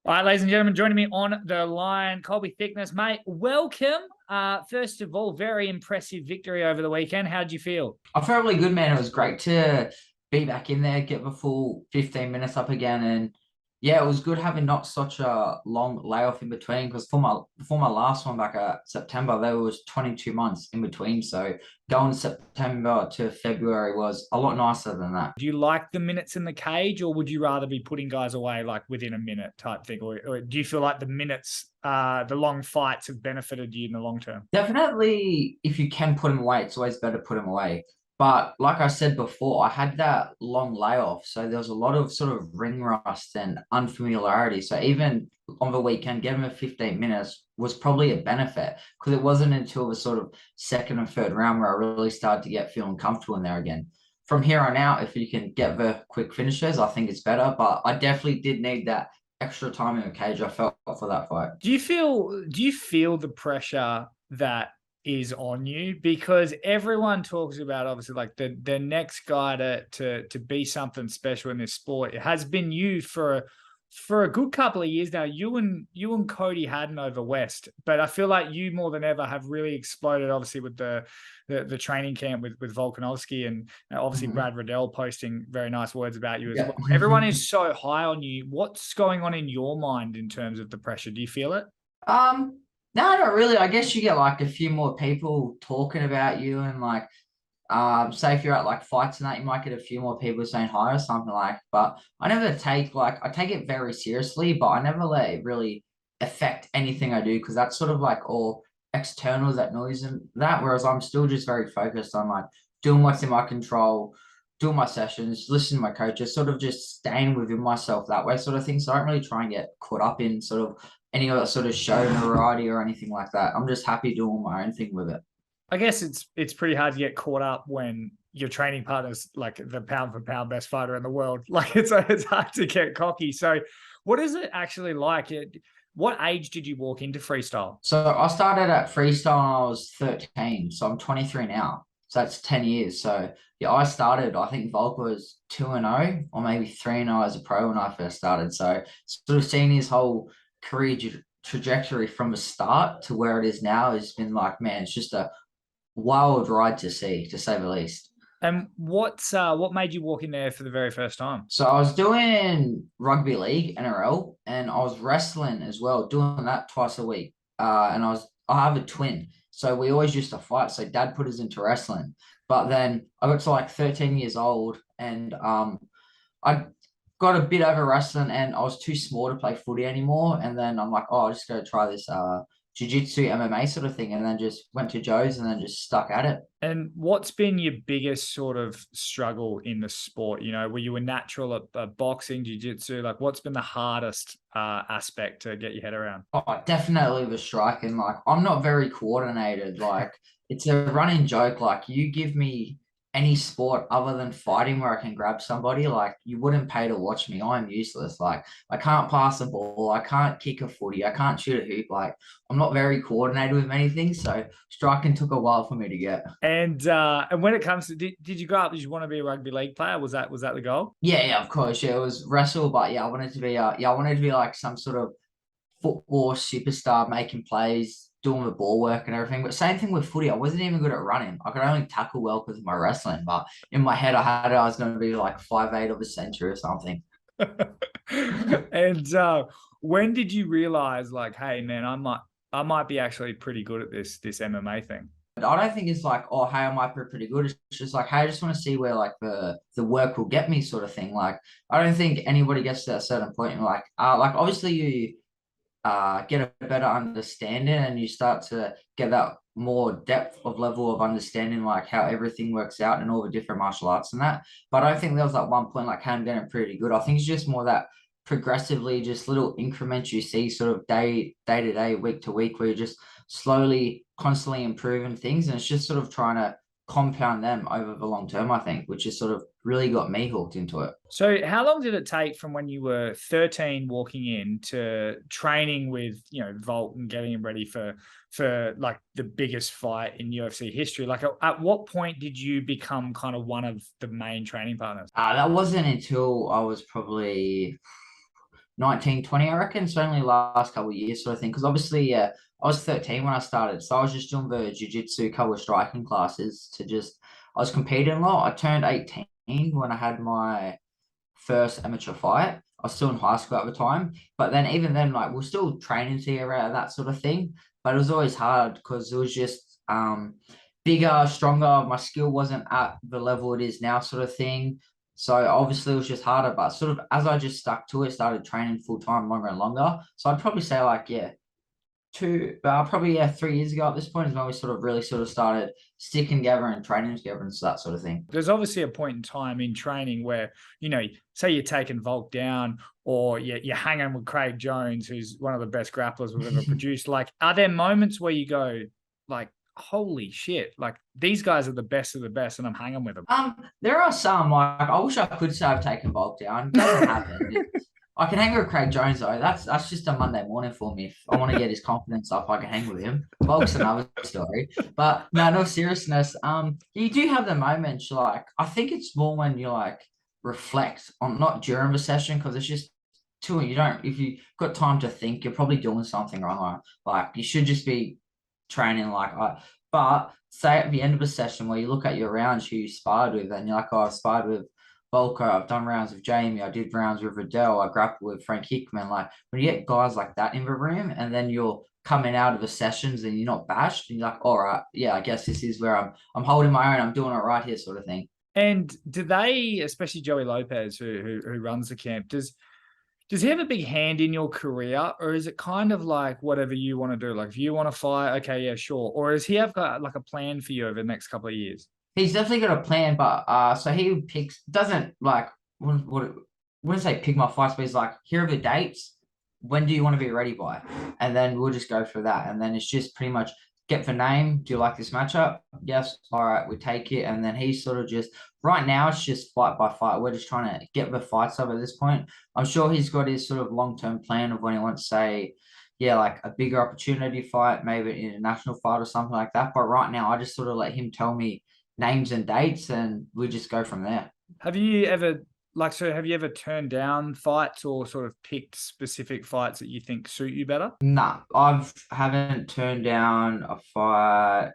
All right, ladies and gentlemen, joining me on the line, Colby Thicknesse, mate. Welcome. First of all, very impressive victory over the weekend. How did you feel? I felt really good, man. It was great to be back in there, get the full 15 minutes up again. And yeah, it was good having not such a long layoff in between because for my last one back at September, there was 22 months in between. So going September to February was a lot nicer than that. Do you like the minutes in the cage, or would you rather be putting guys away like within a minute type thing? Or do you feel like the minutes, the long fights have benefited you in the long term? Definitely, if you can put him away, it's always better to put him away. But like I said before, I had that long layoff, so there was a lot of sort of ring rust and unfamiliarity. So even on the weekend, getting the 15 minutes was probably a benefit because it wasn't until the sort of second and third round where I really started to get feeling comfortable in there again. From here on out, if you can get the quick finishes, I think it's better. But I definitely did need that extra time in the cage. I felt for that fight. Do you feel the pressure that is on you? Because everyone talks about obviously like the next guy to be something special in this sport. It has been you for a good couple of years now. You and Cody Haddon over West, but I feel like you more than ever have really exploded. Obviously with the training camp with Volkanovski, and obviously Mhm. Brad Riddell posting very nice words about you as Yeah. well. Everyone is so high on you. What's going on in your mind in terms of the pressure? Do you feel it? No, not really. I guess you get like a few more people talking about you and like say if you're at like fights and that, you might get a few more people saying hi or something like. But I never take like I take it very seriously, but I never let it really affect anything I do because that's sort of like all external, that noise and that. Whereas I'm still just very focused on like doing what's in my control, doing my sessions, listening to my coaches, sort of just staying within myself that way, sort of thing. So I don't really try and get caught up in sort of any other sort of show variety or anything like that. I'm just happy doing my own thing with it. I guess it's pretty hard to get caught up when your training partner's like the pound for pound best fighter in the world. Like it's hard to get cocky. So, what is it actually like? What age did you walk into freestyle? So I started at freestyle when I was 13. So I'm 23 now. So that's 10 years. So yeah, I started, I think Volk was 2-0 or maybe 3-0 as a pro when I first started. So sort of seeing his whole career trajectory from the start to where it is now has been like, man, it's just a wild ride to see, to say the least. And what made you walk in there for the very first time? So I was doing rugby league, NRL, and I was wrestling as well, doing that twice a week. And I have a twin, so we always used to fight. So dad put us into wrestling, but then I got to like 13 years old, and I got a bit over wrestling, and I was too small to play footy anymore. And then I'm like, oh, I'll just go try this jiu-jitsu MMA sort of thing, and then just went to Joe's and then just stuck at it. And what's been your biggest sort of struggle in the sport? You know, were you a natural at boxing, jiu-jitsu? Like, what's been the hardest aspect to get your head around? Oh, definitely the striking. Like, I'm not very coordinated. Like, it's a running joke. Like, you give me any sport other than fighting where I can grab somebody, like, you wouldn't pay to watch me. I'm useless. Like, I can't pass a ball. I can't kick a footy. I can't shoot a hoop. Like, I'm not very coordinated with many things. So, striking took a while for me to get. And when it comes to did you grow up? Did you want to be a rugby league player? Was that the goal? Yeah, yeah, of course. Yeah, it was wrestle, but yeah, I wanted to be I wanted to be like some sort of football superstar, making plays, doing the ball work and everything. But same thing with footy. I wasn't even good at running. I could only tackle well because of my wrestling. But in my head, I was going to be like 5'8" of a century or something. And when did you realize, like, hey man, I might be actually pretty good at this MMA thing? But I don't think it's like, oh, hey, I might be pretty good. It's just like, hey, I just want to see where like the work will get me, sort of thing. Like, I don't think anybody gets to that certain point and like obviously you get a better understanding and you start to get that more depth of level of understanding like how everything works out and all the different martial arts and that. But I don't think there was like one point like, hey, I'm getting pretty good. I think it's just more that progressively just little increments you see sort of day to day, week to week, where you're just slowly constantly improving things, and it's just sort of trying to compound them over the long term, I think, which has sort of really got me hooked into it. So how long did it take from when you were 13 walking in to training with, Volt and getting him ready for like the biggest fight in UFC history? Like at what point did you become kind of one of the main training partners? That wasn't until I was probably 19, 20, I reckon. It's only last couple of years sort of thing. Because obviously, yeah, I was 13 when I started. So I was just doing the jiu-jitsu, couple of striking classes I was competing a lot. I turned 18 when I had my first amateur fight. I was still in high school at the time. But then even then, like we're still training together, that sort of thing. But it was always hard because it was just bigger, stronger. My skill wasn't at the level it is now, sort of thing. So obviously it was just harder, but sort of as I just stuck to it, started training full time longer and longer. So I'd probably say like, yeah, probably, yeah, 3 years ago at this point is when we sort of really sort of started sticking together and training together and that sort of thing. There's obviously a point in time in training where, say you're taking Volk down, or you're hanging with Craig Jones, who's one of the best grapplers we've ever produced. Like, are there moments where you go like, holy shit, like these guys are the best of the best and I'm hanging with them? There are some, like, I wish I could say I've taken Volk down. It doesn't happen. I can hang with Craig Jones though. That's just a Monday morning for me. If I want to get his confidence up, I can hang with him. Volk's another story. But no seriousness. You do have the moments, like, I think it's more when you like reflect on, not during the session, because it's just too, if you got time to think, you're probably doing something wrong. Like you should just be training but say at the end of a session where you look at your rounds who you sparred with, and you're like, oh, I've sparred with Volko, I've done rounds with Jamie, I did rounds with Riddell, I grappled with Frank Hickman. Like when you get guys like that in the room and then you're coming out of the sessions and you're not bashed and you're like, all right, yeah, I guess this is where I'm holding my own, I'm doing it right here, sort of thing. And do they, especially Joey Lopez, who runs the camp, does he have a big hand in your career, or is it kind of like whatever you want to do? Like if you want to fight, okay, yeah, sure. Or does he have got like a plan for you over the next couple of years? He's definitely got a plan, but so he picks, doesn't like, wouldn't say pick my fights, but he's like, here are the dates. When do you want to be ready by? And then we'll just go through that. And then it's just pretty much get the name. Do you like this matchup? Yes. All right, we take it. And then he's sort of just, right now, it's just fight by fight. We're just trying to get the fights up at this point. I'm sure he's got his sort of long-term plan of when he wants to say, yeah, like a bigger opportunity fight, maybe an international fight or something like that. But right now, I just sort of let him tell me names and dates, and we just go from there. Have you ever have you ever turned down fights or sort of picked specific fights that you think suit you better? Nah, I haven't turned down a fight.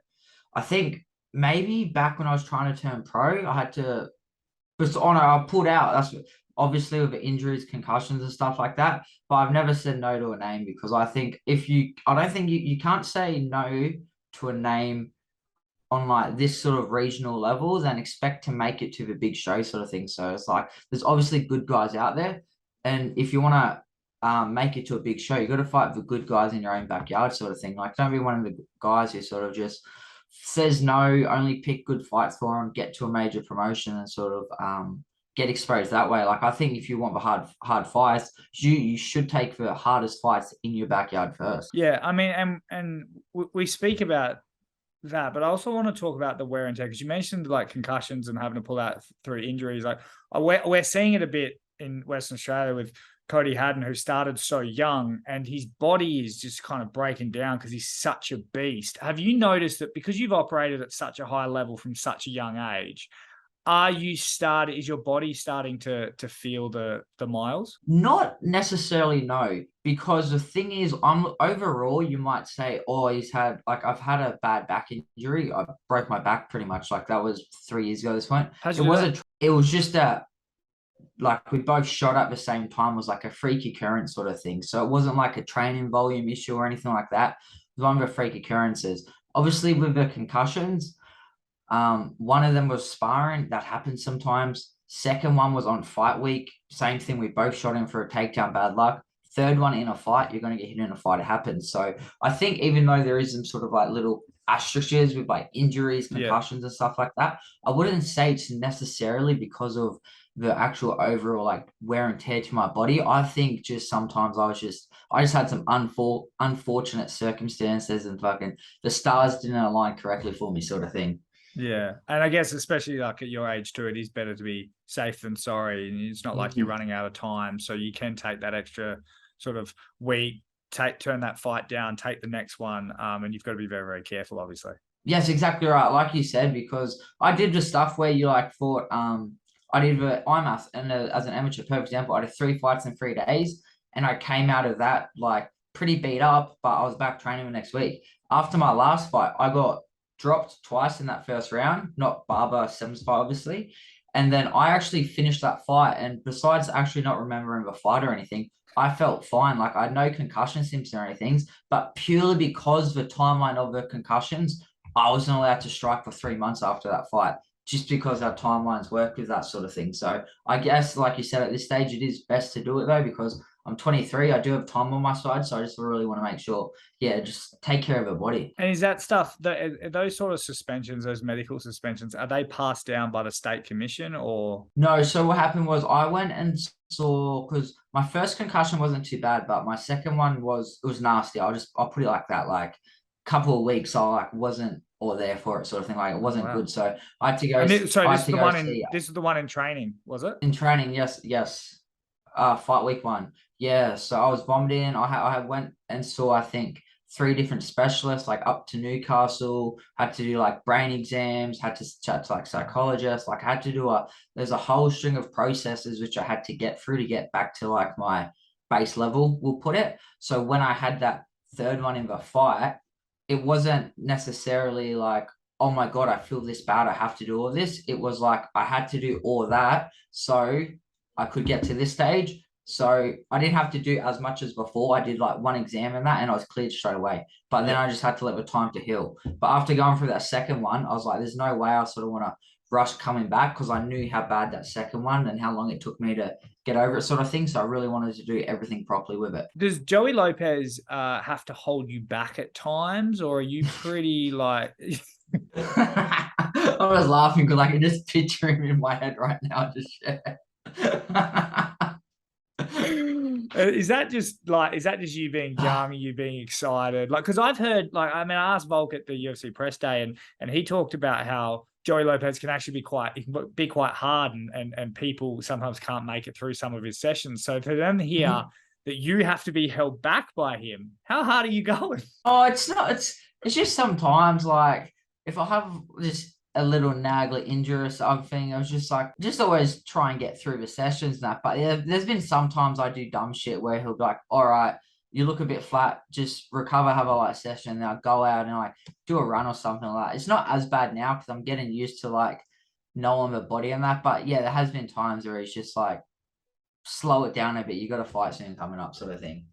I think maybe back when I was trying to turn pro, I had to, but I pulled out. That's obviously with the injuries, concussions and stuff like that. But I've never said no to a name, because I think I don't think you can't say no to a name on like this sort of regional levels and expect to make it to the big show, sort of thing. So it's like there's obviously good guys out there, and if you want to make it to a big show, you got to fight the good guys in your own backyard, sort of thing. Like don't be one of the guys who sort of just says no, only pick good fights for them, get to a major promotion and sort of get exposed that way. Like I think if you want the hard fights, you should take the hardest fights in your backyard first. Yeah, I mean, and we speak about that, but I also want to talk about the wear and tear, because you mentioned like concussions and having to pull out through injuries. Like we're seeing it a bit in Western Australia with Cody Haddon, who started so young and his body is just kind of breaking down because he's such a beast. Have you noticed that because you've operated at such a high level from such a young age, is your body starting to feel the miles? Not necessarily, no, because the thing is, overall, you might say, oh, I've had a bad back injury. I broke my back pretty much. Like that was 3 years ago. This point, it was just like we both shot at the same time. It was like a freak occurrence sort of thing. So it wasn't like a training volume issue or anything like that. It was one of the freak occurrences. Obviously, with the concussions. One of them was sparring. That happens sometimes. Second one was on fight week. Same thing. We both shot him for a takedown. Bad luck. Third one in a fight. You're going to get hit in a fight. It happens. So I think even though there is some sort of like little asterisks with like injuries, concussions and stuff like that, I wouldn't say it's necessarily because of the actual overall like wear and tear to my body. I think just sometimes I just had some unfortunate circumstances and fucking the stars didn't align correctly for me, sort of thing. Yeah. And I guess especially like at your age too, it is better to be safe than sorry. And it's not like you're running out of time. So you can take that extra sort of week, turn that fight down, take the next one. And you've got to be very, very careful, obviously. Yes, exactly right. Like you said, because I did the stuff where you like fought, I did the IMAF and as an amateur, perfect example, I did 3 fights in 3 days. and I came out of that like pretty beat up, but I was back training the next week. After my last fight, I got dropped twice in that first round, not Barber Sims fight, obviously. And then I actually finished that fight. And besides actually not remembering the fight or anything, I felt fine. Like I had no concussion symptoms or anything, but purely because the timeline of the concussions, I wasn't allowed to strike for 3 months after that fight, just because our timelines work with that sort of thing. So I guess, like you said, at this stage, it is best to do it though, because I'm 23. I do have time on my side. So I just really want to make sure, yeah, just take care of her body. And is that stuff that those sort of suspensions, those medical suspensions, are they passed down by the state commission or? No, so what happened was I went and saw, because my first concussion wasn't too bad, but my second one was nasty. I'll put it like that. Like a couple of weeks I like wasn't all there for it, sort of thing. Like it wasn't Wow. good. So I had to go And this, so I this had is to the go one see this is the one in training, was it? in training, yes. Fight week one. Yeah. So I was vomiting. I went and saw, I think, 3 different specialists, like up to Newcastle, had to do like brain exams, had to chat to like psychologists, like I had to do there's a whole string of processes which I had to get through to get back to like my base level, we'll put it. So when I had that third one in the fight, it wasn't necessarily like, oh my God, I feel this bad, I have to do all this. It was like I had to do all that so I could get to this stage. So I didn't have to do as much as before. I did like one exam in that and I was cleared straight away. But then I just had to let the time to heal. But after going through that second one, I was like, there's no way I sort of want to rush coming back, because I knew how bad that second one and how long it took me to get over it, sort of thing. So I really wanted to do everything properly with it. Does Joey Lopez have to hold you back at times, or are you pretty like? I was laughing because I can just picture him in my head right now. Just Is that just you being young, you being excited? Like, because I've heard, like, I mean, I asked Volk at the UFC press day, and he talked about how Joey Lopez can actually be quite hard, and people sometimes can't make it through some of his sessions. So for them here that you have to be held back by him, how hard are you going? Oh, it's not. It's just sometimes like if I have just a little naggly injury or something, I was just like, just always try and get through the sessions and that. But yeah, there's been sometimes I do dumb shit where he'll be like, all right, you look a bit flat, just recover, have a light session, and then I'll go out and like do a run or something like that. It's not as bad now because I'm getting used to like knowing the body and that. But yeah, there has been times where it's just like slow it down a bit. You got a fight soon coming up, sort of thing.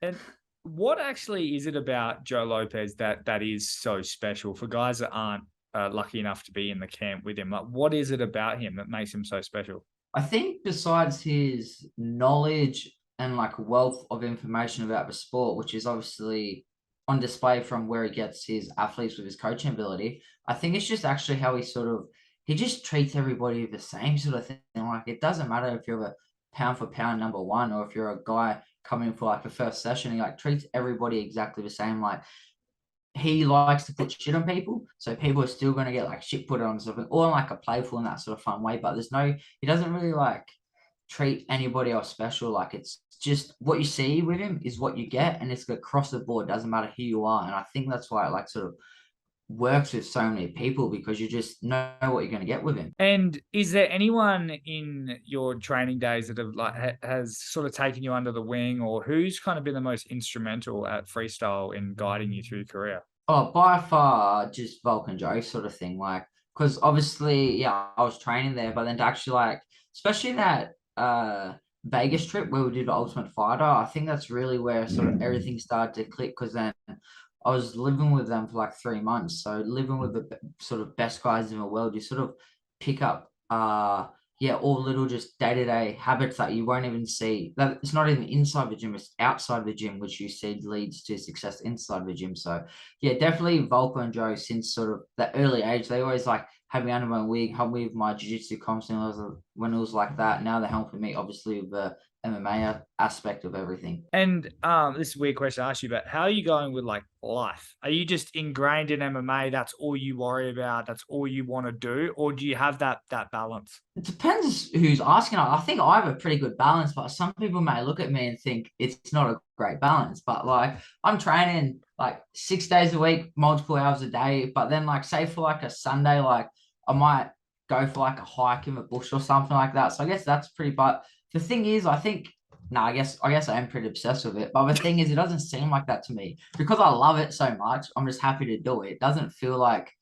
And what actually is it about Joe Lopez that is so special for guys that aren't lucky enough to be in the camp with him? Like, what is it about him that makes him so special? I think besides his knowledge and like wealth of information about the sport, which is obviously on display from where he gets his athletes with his coaching ability, I think it's just actually how he just treats everybody the same sort of thing. Like it doesn't matter if you're a pound for pound number one or if you're a guy coming for like a first session, he like treats everybody exactly the same. Like he likes to put shit on people, so people are still going to get like shit put on something, or in like a playful and that sort of fun way. But he doesn't really like treat anybody else special. Like it's just what you see with him is what you get, and it's across the board. Doesn't matter who you are, and I think that's why it like sort of works with so many people, because you just know what you're going to get with him. And is there anyone in your training days that have like has sort of taken you under the wing, or who's kind of been the most instrumental at freestyle in guiding you through your career? Oh, by far, just Vulcan Joe sort of thing. Like, because obviously, yeah, I was training there, but then to actually like, especially that Vegas trip where we did Ultimate Fighter, I think that's really where sort of everything started to click. Because then I was living with them for like 3 months, so living with the sort of best guys in the world, you sort of pick up yeah, all little just day-to-day habits that you won't even see. That it's not even inside the gym, it's outside the gym, which you see leads to success inside the gym. So yeah, definitely Volko and Joe, since sort of the early age, they always like had me under my wing, helped me with my jiu-jitsu comps when it was like that. Now they're helping me obviously with the MMA aspect of everything. And this is a weird question to ask you, but how are you going with like life? Are you just ingrained in MMA? That's all you worry about. That's all you want to do, or do you have that balance? It depends who's asking. I think I have a pretty good balance, but some people may look at me and think it's not a great balance. But like I'm training like 6 days a week, multiple hours a day. But then like say for like a Sunday, like I might go for like a hike in the bush or something like that. So I guess that's pretty. But the thing is, I think No, I guess I am pretty obsessed with it. But the thing is, it doesn't seem like that to me because I love it so much. I'm just happy to do it. It doesn't feel like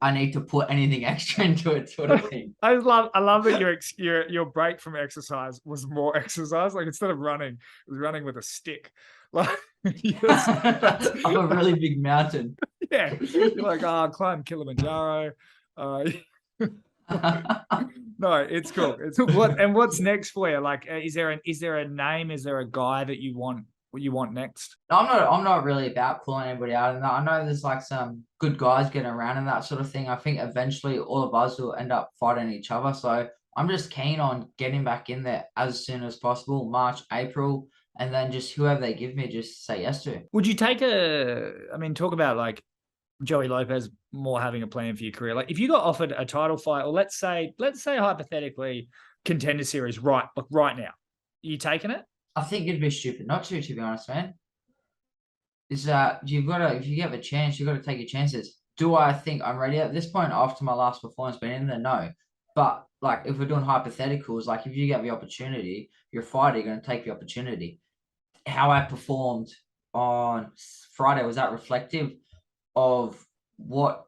I need to put anything extra into it, sort of thing. I love that your break from exercise was more exercise. Like instead of running, it was running with a stick. Like yes, Up a really big mountain. yeah. You're like, oh, climb Kilimanjaro. Uh, no, it's cool. It's cool. What's next for you? Like, is there a name? Is there a guy that you want next? I'm not really about pulling anybody out, and I know there's like some good guys getting around and that sort of thing. I think eventually all of us will end up fighting each other. So I'm just keen on getting back in there as soon as possible, March, April, and then just whoever they give me, just say yes to. Would you take I mean, talk about like Joey Lopez more having a plan for your career. Like if you got offered a title fight, or let's say hypothetically contender series right now, are you taking it? I think it'd be stupid not to be honest, man. Is that you've got to if you get a chance, you've got to take your chances. Do I think I'm ready at this point after my last performance being in there? No. But like if we're doing hypotheticals, like if you get the opportunity, you're a fighter, you're gonna take the opportunity. How I performed on Friday, was that reflective of what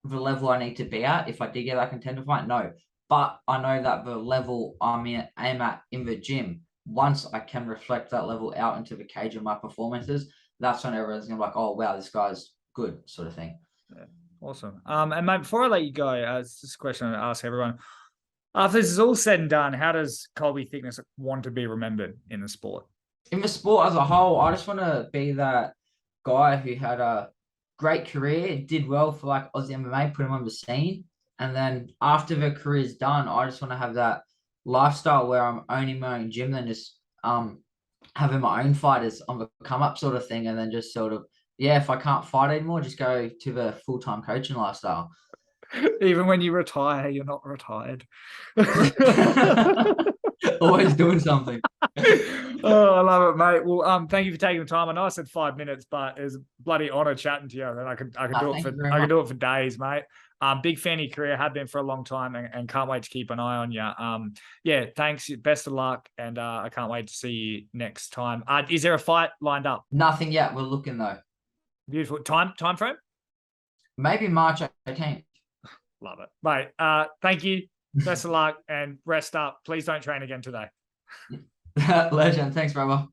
the level I need to be at if I did get that contender fight? No. But I know that the level aim at in the gym, once I can reflect that level out into the cage of my performances, that's when everyone's gonna be like, oh wow, this guy's good, sort of thing. Yeah, awesome. And mate, before I let you go, it's just a question I ask everyone. After this is all said and done, how does Colby Thicknesse want to be remembered in the sport? In the sport as a whole, I just want to be that guy who had a great career, did well for like Aussie MMA, put him on the scene. And then after the career's done, I just want to have that lifestyle where I'm owning my own gym, then just having my own fighters on the come up sort of thing. And then just sort of, yeah, if I can't fight anymore, just go to the full-time coaching lifestyle. Even when you retire, you're not retired. Always doing something. Oh, I love it, mate. Well, thank you for taking the time. I know I said 5 minutes, but it was a bloody honor chatting to you. And I could do it Thank for you very much. days, mate. Big fan of your career, have been for a long time, and can't wait to keep an eye on you. Yeah, thanks. Best of luck, and I can't wait to see you next time. Is there a fight lined up? Nothing yet. We're looking though. Beautiful time frame. Maybe March 18th. Love it, mate. Thank you. Best of luck and rest up. Please don't train again today. Legend. Thanks, brother.